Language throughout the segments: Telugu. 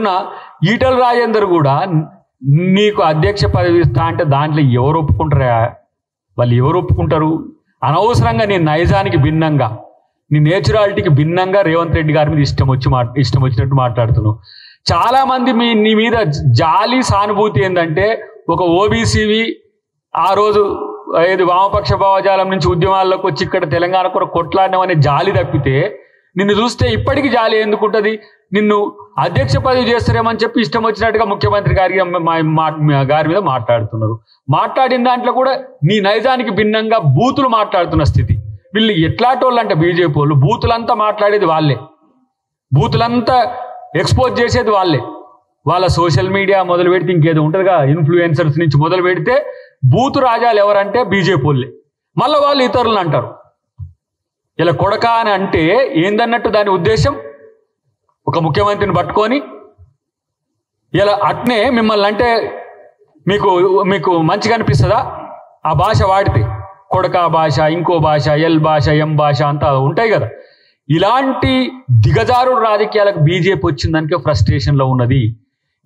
అంటున్నా, ఈటల రాజేందర్ కూడా నీకు అధ్యక్ష పదవి ఇస్తా అంటే దాంట్లో ఎవరు ఒప్పుకుంటారా? వాళ్ళు ఎవరు ఒప్పుకుంటారు? అనవసరంగా నీ నైజానికి భిన్నంగా, నీ నేచురాలిటీకి భిన్నంగా రేవంత్ రెడ్డి గారి మీద ఇష్టం వచ్చినట్టు మాట్లాడుతున్నావు. చాలామంది నీ మీద జాలి సానుభూతి ఏంటంటే, ఒక ఓబీసీవి ఆ రోజు ఏది వామపక్ష భావజాలం నుంచి ఉద్యమాల్లోకి వచ్చి ఇక్కడ తెలంగాణ కొరకు కొట్లాడడం అనే జాలి తప్పితే, నిన్ను చూస్తే ఇప్పటికీ జాలి ఎందుకుంటుంది? నిన్ను అధ్యక్ష పదవి చేస్తారేమని చెప్పి ఇష్టం వచ్చినట్టుగా ముఖ్యమంత్రి గారి మీద మాట్లాడుతున్నారు. మాట్లాడిన దాంట్లో కూడా నీ నైజానికి భిన్నంగా బూతులు మాట్లాడుతున్న స్థితి. వీళ్ళు ఎట్లాంటి వాళ్ళు అంటే బీజేపీ వాళ్ళు బూతులంతా మాట్లాడేది వాళ్ళే, బూతులంతా ఎక్స్పోజ్ చేసేది వాళ్ళే. వాళ్ళ సోషల్ మీడియా మొదలు పెడితే ఇంకేదో ఉంటుందిగా, ఇన్ఫ్లుయెన్సర్స్ నుంచి మొదలు పెడితే బూతు రాజాలు ఎవరంటే బీజేపీ వాళ్ళే. మళ్ళీ వాళ్ళు ఇతరులను అంటారు. ఇలా కొడక అని అంటే ఏందన్నట్టు దాని ఉద్దేశం? ఒక ముఖ్యమంత్రిని పట్టుకొని ఇలా అట్నే మిమ్మల్ని అంటే మీకు మంచిగా అనిపిస్తుందా? ఆ భాష వాడితే కొడక భాష, ఇంకో భాష, ఎల్ భాష, ఎం భాష అంతా ఉంటాయి కదా. ఇలాంటి దిగజారు రాజకీయాలకు బీజేపీ వచ్చిందానికే ఫ్రస్ట్రేషన్లో ఉన్నది.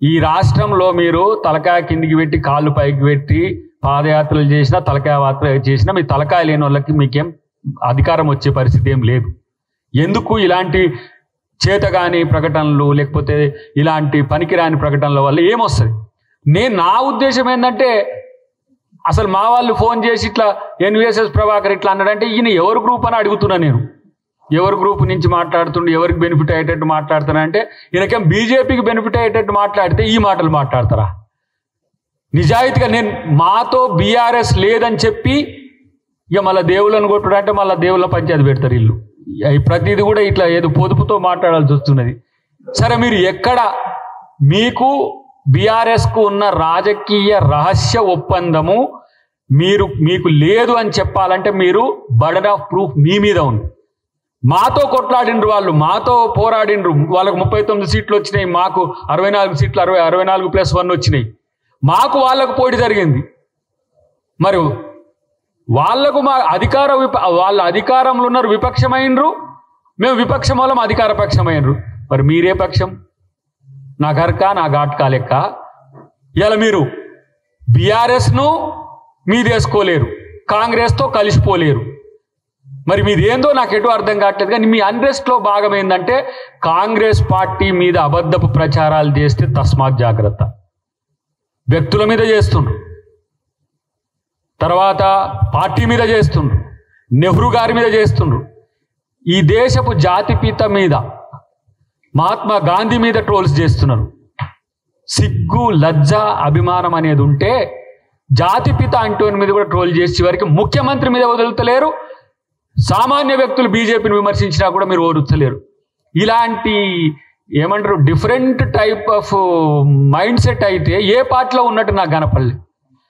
ఈ రాష్ట్రంలో మీరు తలకాయ కిందికి పెట్టి కాళ్ళు పైకి పెట్టి పాదయాత్రలు చేసినా, తలకాయ యాత్ర చేసినా, మీ తలకాయ లేని వాళ్ళకి మీకేం అధికారం వచ్చే పరిస్థితి ఏం లేదు. ఎందుకు ఇలాంటి చేతగాని ప్రకటనలు, లేకపోతే ఇలాంటి పనికిరాని ప్రకటనల వల్ల ఏమొస్తుంది? నా ఉద్దేశం ఏంటంటే, అసలు మా వాళ్ళు ఫోన్ చేసి ఇట్లా ఎన్విఎస్ఎస్ ప్రభాకర్ ఇట్లా అన్నాడంటే ఈయన ఎవరు గ్రూప్ అని అడుగుతున్నా నేను. ఎవరు గ్రూప్ నుంచి మాట్లాడుతుండే, ఎవరికి బెనిఫిట్ అయ్యేటట్టు మాట్లాడుతానంటే, ఈయనకేం బీజేపీకి బెనిఫిట్ అయ్యేటట్టు మాట్లాడితే ఈ మాటలు మాట్లాడతారా? నిజాయితీగా నేను మాతో బీఆర్ఎస్ లేదని చెప్పి ఇక మళ్ళీ దేవుళ్ళని కొట్టుడంటే మళ్ళీ దేవుళ్ళ పంచాయతీ పెడతారు వీళ్ళు. ప్రతిదీ కూడా ఇట్లా ఏదో పొదుపుతో మాట్లాడాల్సి వస్తున్నది. సరే, మీరు ఎక్కడ మీకు బీఆర్ఎస్కు ఉన్న రాజకీయ రహస్య ఒప్పందము మీకు లేదు అని చెప్పాలంటే మీరు బర్డన్ ఆఫ్ ప్రూఫ్ మీ మీద ఉంది. మాతో కొట్లాడిండ్రు వాళ్ళు, మాతో పోరాడిండ్రు, వాళ్ళకు 39 సీట్లు వచ్చినాయి, మాకు 64 సీట్లు 64+1 వచ్చినాయి. మాకు వాళ్ళకు పోటీ జరిగింది. మరి వాళ్లకు వాళ్ళ అధికారంలో ఉన్నారు, విపక్షమైనరు, మేము విపక్షం వాళ్ళం అధికార పక్షమైనరు. మరి మీరే పక్షం? నా గర్కా నా ఘాట్కా లెక్క. ఇలా మీరు బీఆర్ఎస్ను మీదేసుకోలేరు, కాంగ్రెస్తో కలిసిపోలేరు. మరి మీదేందో నాకు ఎటు అర్థం కావట్లేదు. కానీ మీ అన్రెస్ట్లో భాగం ఏంటంటే, కాంగ్రెస్ పార్టీ మీద అబద్ధపు ప్రచారాలు చేస్తే తస్మాత్ జాగ్రత్త. వ్యక్తుల మీద చేస్తుండ్రు, తర్వాత పార్టీ మీద చేస్తుండ్రు, నెహ్రూ గారి మీద చేస్తుండ్రు, ఈ దేశపు జాతిపిత మీద, మహాత్మా గాంధీ మీద ట్రోల్స్ చేస్తున్నారు. సిగ్గు, లజ్జ, అభిమానం అనేది ఉంటే జాతిపిత అంటోని మీద కూడా ట్రోల్ చేసి చివరికి ముఖ్యమంత్రి మీద వదులుతలేరు. సామాన్య వ్యక్తులు బీజేపీని విమర్శించినా కూడా మీరు ఓరుతలేరు. ఇలాంటి ఏమంటారు different type of mind set అయితే ఏ పార్టీలో ఉన్నట్టు నాకు కనపడలే.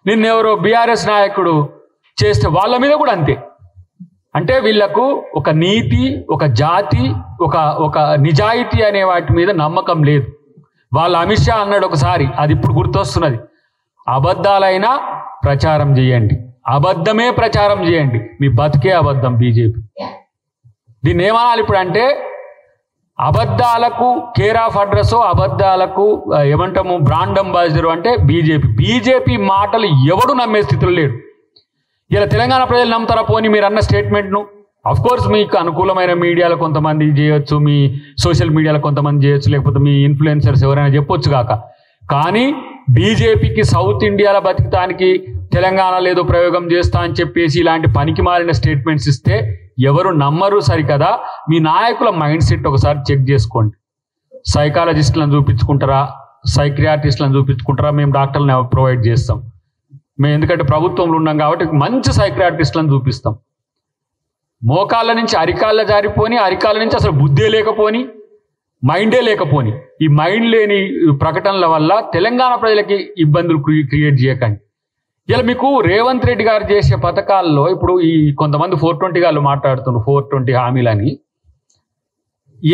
నిన్నెవరో బీఆర్ఎస్ నాయకుడు చేస్తే వాళ్ళ మీద కూడా అంతే. అంటే వీళ్లకు ఒక నీతి, ఒక జాతి, ఒక నిజాయితీ అనే వాటి మీద నమ్మకం లేదు. వాళ్ళ అమిత్ షా అన్నాడు ఒకసారి, అది ఇప్పుడు గుర్తొస్తున్నది, అబద్ధాలైనా ప్రచారం చేయండి, అబద్ధమే ప్రచారం చేయండి, మీ బతికే అబద్ధం బీజేపీ. దీన్ని ఏమనాలి ఇప్పుడు అంటే, అబద్ధాలకు కేర్ ఆఫ్ అడ్రస్, అబద్ధాలకు ఏమంటాము బ్రాండ్ అంబాసిడర్ అంటే బీజేపీ మాటలు ఎవడు నమ్మే స్థితిలో లేడు. ఇలా తెలంగాణ ప్రజలు నమ్ముతారా? పోనీ మీరు అన్న స్టేట్మెంట్ను కోర్స్ మీకు అనుకూలమైన మీడియాలో కొంతమంది చేయొచ్చు, మీ సోషల్ మీడియాలో కొంతమంది చేయొచ్చు, లేకపోతే మీ ఇన్ఫ్లుయెన్సర్స్ ఎవరైనా చెప్పొచ్చు కాక. కానీ బీజేపీకి సౌత్ ఇండియాలో బతికటానికి తెలంగాణలో ఏదో ప్రయోగం చేస్తా అని చెప్పేసి ఇలాంటి పనికి మారిన స్టేట్మెంట్స్ ఇస్తే ఎవరు నమ్మరు. సరికదా? మీ నాయకుల మైండ్ సెట్ ఒకసారి చెక్ చేసుకోండి. సైకాలజిస్టులను చూపించుకుంటారా, సైక్రియాట్రిస్టులను చూపించుకుంటారా? మేము డాక్టర్లను ప్రొవైడ్ చేస్తాం. మేము ఎందుకంటే ప్రభుత్వంలో ఉన్నాం కాబట్టి మంచి సైక్రియాట్రిస్టులను చూపిస్తాం. మోకాళ్ళ నుంచి అరికాళ్ళ జారిపోని, అరికాళ్ళ నుంచి అసలు బుద్ధే లేకపోని, మైండే లేకపోని, ఈ మైండ్ లేని ప్రకటనల వల్ల తెలంగాణ ప్రజలకి ఇబ్బందులు క్రియేట్ చేయకండి. ఇలా మీకు రేవంత్ రెడ్డి గారు చేసే పథకాల్లో ఇప్పుడు ఈ కొంతమంది 420 గారు మాట్లాడుతున్నారు, 420 హామీలని.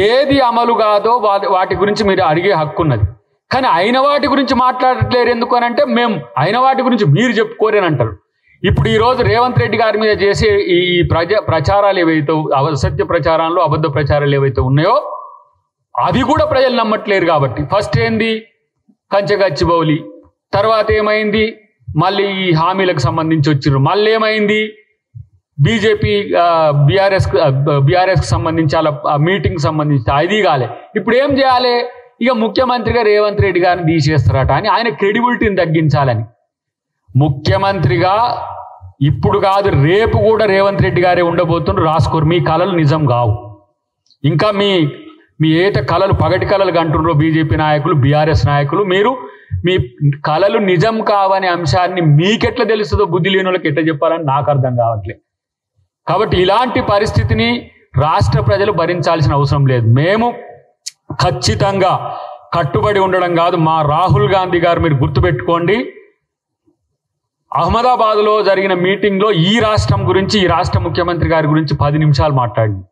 ఏది అమలు కాదో వాటి గురించి మీరు అడిగే హక్కు ఉన్నది. కానీ అయిన వాటి గురించి మాట్లాడట్లేరు. ఎందుకు అని అంటే, మేము అయిన వాటి గురించి మీరు చెప్పుకోరేని అంటారు. ఇప్పుడు ఈరోజు రేవంత్ రెడ్డి గారి మీద చేసే ఈ ప్రచారాలు ఏవైతే అసత్య ప్రచారాలు, అబద్ధ ప్రచారాలు ఏవైతే ఉన్నాయో అది కూడా ప్రజలు నమ్మట్లేరు. కాబట్టి ఫస్ట్ ఏంది కంచగచ్చిబౌలి, తర్వాత ఏమైంది మళ్ళీ ఈ హామీలకు సంబంధించి వచ్చిర్రు, మళ్ళీ ఏమైంది బీజేపీ బీఆర్ఎస్కి సంబంధించి అలా మీటింగ్ సంబంధించి అది కాలే. ఇప్పుడు ఏం చేయాలి, ఇక ముఖ్యమంత్రిగా రేవంత్ రెడ్డి గారిని తీసేస్తారట అని ఆయన క్రెడిబిలిటీని తగ్గించాలని. ముఖ్యమంత్రిగా ఇప్పుడు కాదు రేపు కూడా రేవంత్ రెడ్డి గారే ఉండబోతున్నారు. రాసుకోరు, మీ కళలు నిజం కావు. ఇంకా మీ ఏదైతే కళలు పగటి కళలు అంటున్నారో బీజేపీ నాయకులు బీఆర్ఎస్ నాయకులు, మీరు మీ కళలు నిజం కావనే అంశాన్ని మీకెట్లా తెలుస్తుందో బుద్ధి లేని వాళ్ళకి ఎట్లా చెప్పాలని నాకు అర్థం కావట్లేదు. కాబట్టి ఇలాంటి పరిస్థితిని రాష్ట్ర ప్రజలు భరించాల్సిన అవసరం లేదు. మేము ఖచ్చితంగా కట్టుబడి ఉండడం కాదు, మా రాహుల్ గాంధీ గారు మీరు గుర్తుపెట్టుకోండి, అహ్మదాబాద్లో జరిగిన మీటింగ్లో ఈ రాష్ట్రం గురించి ఈ రాష్ట్ర ముఖ్యమంత్రి గారి గురించి 10 నిమిషాలు మాట్లాడింది.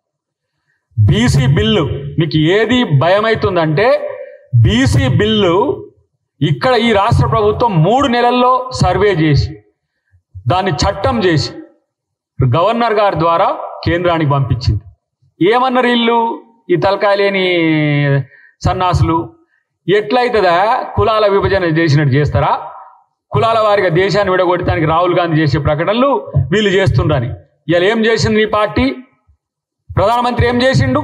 బీసీ బిల్లు మీకు ఏది భయమవుతుందంటే, బీసీ బిల్లు ఇక్కడ ఈ రాష్ట్ర ప్రభుత్వం 3 నెలల్లో సర్వే చేసి దాన్ని చట్టం చేసి గవర్నర్ గారి ద్వారా కేంద్రానికి పంపించింది. ఏమన్నారు వీళ్ళు, ఈ తలకాయ లేని సన్నాసులు, ఎట్లయితుందా కులాల విభజన చేసినట్టు చేస్తారా, కులాల వారిగా దేశాన్ని విడగొట్టడానికి రాహుల్ గాంధీ చేసే ప్రకటనలు వీళ్ళు చేస్తుండ్రని. ఇలా ఏం చేసింది ఈ పార్టీ, ప్రధానమంత్రి ఏం చేసిండు,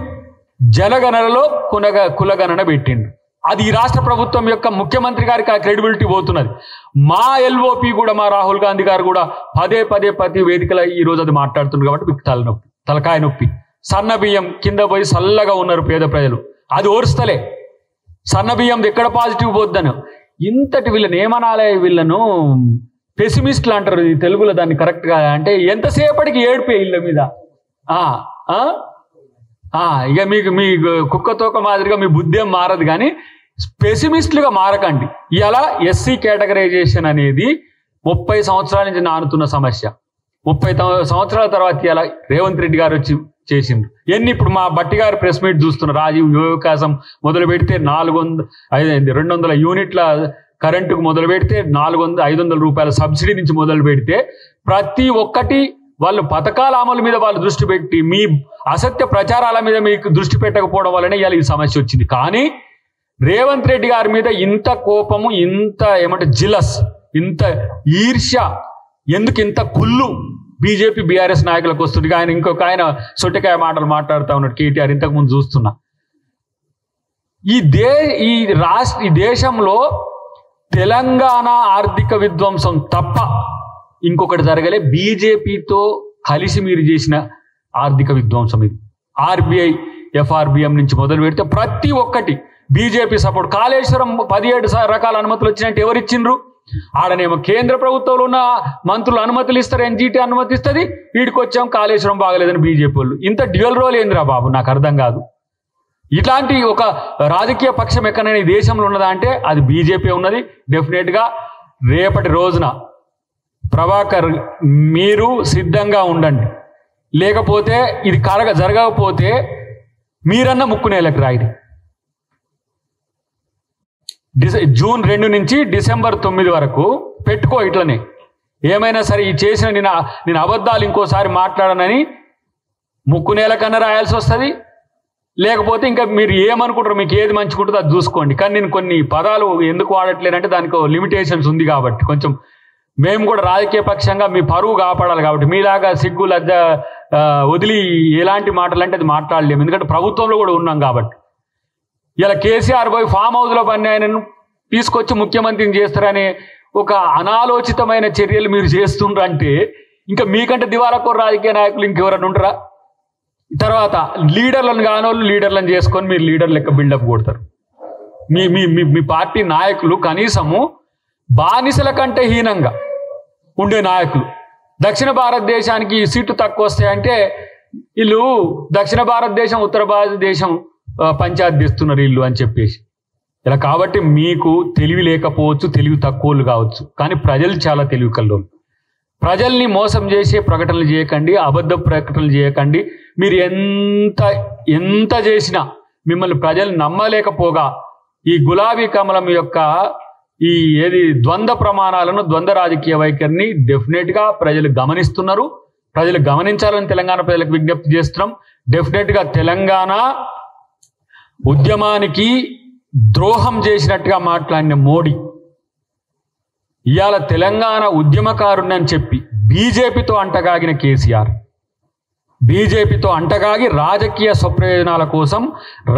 జనగణనలో కులగణన పెట్టిండు. అది ఈ రాష్ట్ర ప్రభుత్వం యొక్క ముఖ్యమంత్రి గారికి ఆ క్రెడిబిలిటీ పోతున్నది. మా ఎల్ఓపి కూడా మా రాహుల్ గాంధీ గారు కూడా పదే ప్రతి వేదికలో ఈరోజు అది మాట్లాడుతున్నారు. కాబట్టి మీకు తలకాయ నొప్పి. సన్న బియ్యం కింద పోయి చల్లగా ఉన్నారు పేద ప్రజలు, అది ఓర్స్తలే. సన్న బియ్యం ఎక్కడ పాజిటివ్ పోద్దని ఇంతటి వీళ్ళని ఏమనాలే, వీళ్ళను పెసిమిస్ట్లు అంటారు ఈ తెలుగులో, దాన్ని కరెక్ట్గా అంటే ఎంతసేపటికి ఏడిపే ఇళ్ళ మీద. ఇక మీ కుక్కతోక మాదిరిగా మీ బుద్ధి ఏం మారదు, కానీ పెసిమిస్టులుగా మారకండి. ఇలా ఎస్సీ కేటగరైజేషన్ అనేది 30 సంవత్సరాల నుంచి నానుతున్న సమస్య. 30 సంవత్సరాల తర్వాత ఇలా రేవంత్ రెడ్డి గారు వచ్చి చేసిండ్రు. ఇప్పుడు మా బట్టి గారు ప్రెస్ మీట్ చూస్తున్నారు. రాజీవ్ యువ వికాసం మొదలు పెడితే 200 యూనిట్ల కరెంటుకు మొదలు పెడితే 500 రూపాయల సబ్సిడీ నుంచి మొదలు పెడితే ప్రతి ఒక్కటి వాళ్ళు పథకాల అమలు మీద వాళ్ళు దృష్టి పెట్టి మీ అసత్య ప్రచారాల మీద మీకు దృష్టి పెట్టకపోవడం వల్లనే ఇవాళ ఈ సమస్య వచ్చింది. కానీ రేవంత్ రెడ్డి గారి మీద ఇంత కోపము, ఇంత జిలస్, ఇంత ఈర్ష్య, ఎందుకు ఇంత కుళ్ళు బీజేపీ బీఆర్ఎస్ నాయకులకు వస్తుంది. ఆయన ఇంకొక ఆయన సొట్టకాయ మాటలు మాట్లాడుతూ ఉన్నాడు కేటీఆర్, ఇంతకుముందు చూస్తున్నా. ఈ దేశంలో తెలంగాణ ఆర్థిక విధ్వంసం తప్ప ఇంకొకటి జరగలే. బీజేపీతో కలిసి మీరు చేసిన ఆర్థిక విధ్వంసం ఇది. ఆర్బీఐ ఎఫ్ఆర్బిఎం నుంచి మొదలు పెడితే ప్రతి ఒక్కటి బీజేపీ సపోర్ట్. కాళేశ్వరం 17 రకాల అనుమతులు వచ్చినట్టు ఎవరు ఇచ్చిండ్రు? ఆడనేమో కేంద్ర ప్రభుత్వంలో ఉన్న మంత్రులు అనుమతులు ఇస్తారు, ఎన్జీటీ అనుమతి ఇస్తుంది. వీడికి వచ్చాం కాళేశ్వరం బాగలేదని బీజేపీ వాళ్ళు. ఇంత డ్యూయల్ రోల్ ఏందిరా బాబు, నాకు అర్థం కాదు. ఇట్లాంటి ఒక రాజకీయ పక్షం ఎక్కడైనా ఈ దేశంలో ఉన్నదా అంటే అది బీజేపీ ఉన్నది. డెఫినెట్గా రేపటి రోజున ప్రభాకర్ మీరు సిద్ధంగా ఉండండి, లేకపోతే ఇది జరగకపోతే మీరన్న ముక్కునేలకు రాయిది. జూన్ 2 నుంచి డిసెంబర్ 9 వరకు పెట్టుకో. ఇట్లనే ఏమైనా సరే ఈ చేసిన నేను అబద్ధాలు ఇంకోసారి మాట్లాడనని ముక్కునేల కన్నా రాయాల్సి వస్తుంది. లేకపోతే ఇంకా మీరు ఏమనుకుంటారో, మీకు ఏది మంచుకుంటుందో అది చూసుకోండి. కానీ నేను కొన్ని పదాలు ఎందుకు వాడట్లేనంటే దానికి లిమిటేషన్స్ ఉంది కాబట్టి, కొంచెం మేము కూడా రాజకీయ పక్షంగా మీ పరువు కాపాడాలి. కాబట్టి మీలాగా సిగ్గు లజ్జ వదిలి ఎలాంటి మాటలు అంటే అది మాట్లాడలేము, ఎందుకంటే ప్రభుత్వంలో కూడా ఉన్నాం కాబట్టి. ఇలా కేసీఆర్ పోయి ఫామ్ హౌస్లో పని ఆయనను తీసుకొచ్చి ముఖ్యమంత్రిని చేస్తారనే ఒక అనాలోచితమైన చర్యలు మీరు చేస్తుండ్రంటే ఇంకా మీకంటే దివాళకోరు రాజకీయ నాయకులు ఇంకెవరైనా ఉంటారా? తర్వాత లీడర్లను కానోళ్ళు లీడర్లను చేసుకొని మీరు లీడర్ లెక్క బిల్డప్ కొడతారు. మీ పార్టీ నాయకులు కనీసము బానిసల కంటే హీనంగా ఉండే నాయకులు. దక్షిణ భారతదేశానికి సీట్లు తక్కువ వస్తాయంటే వీళ్ళు దక్షిణ భారతదేశం ఉత్తర భారతదేశం పంచాయతీ తెస్తున్నారు వీళ్ళు అని చెప్పేసి. ఇలా కాబట్టి మీకు తెలివి లేకపోవచ్చు, తెలివి తక్కువలు కావచ్చు, కానీ ప్రజలు చాలా తెలివి కల్లోళ్ళు. ప్రజల్ని మోసం చేసే ప్రకటనలు చేయకండి, అబద్ధ ప్రకటనలు చేయకండి. మీరు ఎంత చేసినా మిమ్మల్ని ప్రజలు నమ్మలేకపోగా ఈ గులాబీ కమలం యొక్క ఈ ద్వంద్వ ప్రమాణాలను, ద్వంద్వ రాజకీయ వైఖరిని డెఫినెట్గా ప్రజలు గమనిస్తున్నారు. ప్రజలు గమనించాలని తెలంగాణ ప్రజలకు విజ్ఞప్తి చేస్తున్నాం. డెఫినెట్గా తెలంగాణ ఉద్యమానికి ద్రోహం చేసినట్టుగా మాట్లాడిన మోడీ ఇవాళ తెలంగాణ ఉద్యమకారుణ్ణి అని చెప్పి బీజేపీతో అంటగాగిన కేసీఆర్, బీజేపీతో అంటగాగి రాజకీయ స్వప్రయోజనాల కోసం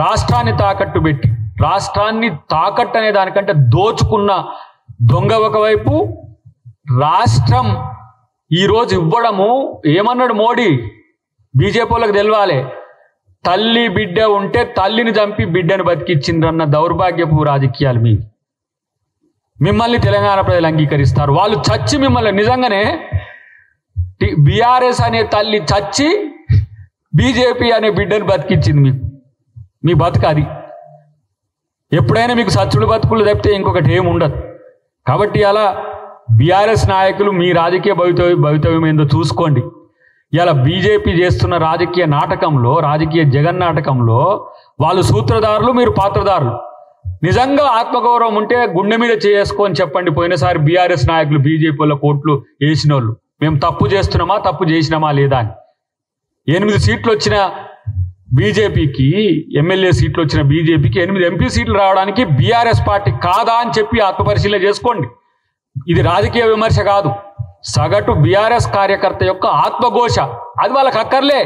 రాష్ట్రాన్ని తాకట్టు పెట్టి, రాష్ట్రాన్ని తాకట్టు అనే దానికంటే దోచుకున్న దొంగ ఒకవైపు, రాష్ట్రం ఈరోజు ఇవ్వడము ఏమన్నాడు మోడీ, బీజేపీ వాళ్ళకి తెలవాలి, తల్లి బిడ్డ ఉంటే తల్లిని చంపి బిడ్డను బతికిచ్చిండ్రన్న దౌర్భాగ్యపు రాజకీయాలు మీ మిమ్మల్ని తెలంగాణ ప్రజలు అంగీకరిస్తారు. వాళ్ళు చచ్చి మిమ్మల్ని నిజంగానే బీఆర్ఎస్ అనే తల్లి చచ్చి బీజేపీ అనే బిడ్డను బతికిచ్చింది మీకు. మీ బతుకు అది. ఎప్పుడైనా మీకు సచ్చుడు బతుకులు తప్పితే ఇంకొకటి ఏమి ఉండదు. కాబట్టి అలా బీఆర్ఎస్ నాయకులు మీ రాజకీయ భవితవ్యం ఏందో చూసుకోండి. ఇలా బీజేపీ చేస్తున్న రాజకీయ నాటకంలో, రాజకీయ జగన్నాటకంలో వాళ్ళు సూత్రధారులు, మీరు పాత్రధారులు. నిజంగా ఆత్మగౌరవం ఉంటే గుండె మీద చేసుకొని చెప్పండి. పోయినసారి బీఆర్ఎస్ నాయకులు బీజేపీ వాళ్ళ కోట్లు వేసిన వాళ్ళు మేము తప్పు చేస్తున్నామా, తప్పు చేసినామా లేదా అని. 8 సీట్లు వచ్చిన బీజేపీకి, ఎమ్మెల్యే సీట్లు వచ్చిన బీజేపీకి 8 ఎంపీ సీట్లు రావడానికి బీఆర్ఎస్ పార్టీ కాదా అని చెప్పి ఆత్మపరిశీలన చేసుకోండి. ఇది రాజకీయ విమర్శ కాదు, సగటు బీఆర్ఎస్ కార్యకర్త యొక్క ఆత్మఘోష. అది వాళ్ళకి అక్కర్లే.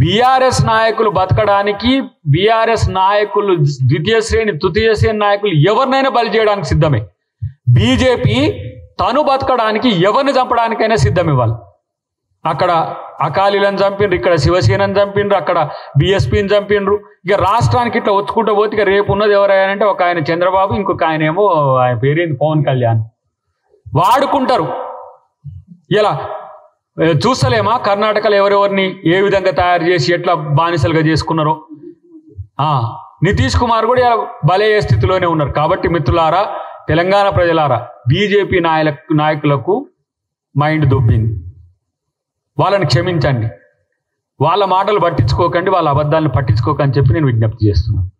బీఆర్ఎస్ నాయకులు బతకడానికి, బీఆర్ఎస్ నాయకులు ద్వితీయ శ్రేణి తృతీయ శ్రేణి నాయకులు ఎవరినైనా బలి చేయడానికి సిద్ధమే. బీజేపీ తను బతకడానికి ఎవరిని చంపడానికైనా సిద్ధం ఇవ్వాలి. అక్కడ అకాలీలను చంపిండ్రు, ఇక్కడ శివసేనని చంపిండ్రు, అక్కడ బీఎస్పీని చంపిండ్రు. ఇక రాష్ట్రానికి ఇట్లా వచ్చుకుంటూ పోతే ఇక రేపు ఉన్నది ఎవరైనా ఒక ఆయన చంద్రబాబు, ఇంకొక ఆయన ఏమో ఆయన పేరేంది పవన్ కళ్యాణ్. వాడుకుంటారు. ఇలా చూస్తలేమా కర్ణాటకలో ఎవరెవరిని ఏ విధంగా తయారు చేసి ఎట్లా బానిసలుగా చేసుకున్నారో. నితీష్ కుమార్ కూడా బలయ్యే స్థితిలోనే ఉన్నారు. కాబట్టి మిత్రులారా, తెలంగాణ ప్రజలారా, బీజేపీ నాయకులకు మైండ్ దొబ్బింది. వాళ్ళని క్షమించండి, వాళ్ళ మాటలు పట్టించుకోకండి, వాళ్ళ అబద్ధాలను పట్టించుకోకని చెప్పి నేను విజ్ఞప్తి చేస్తున్నాను.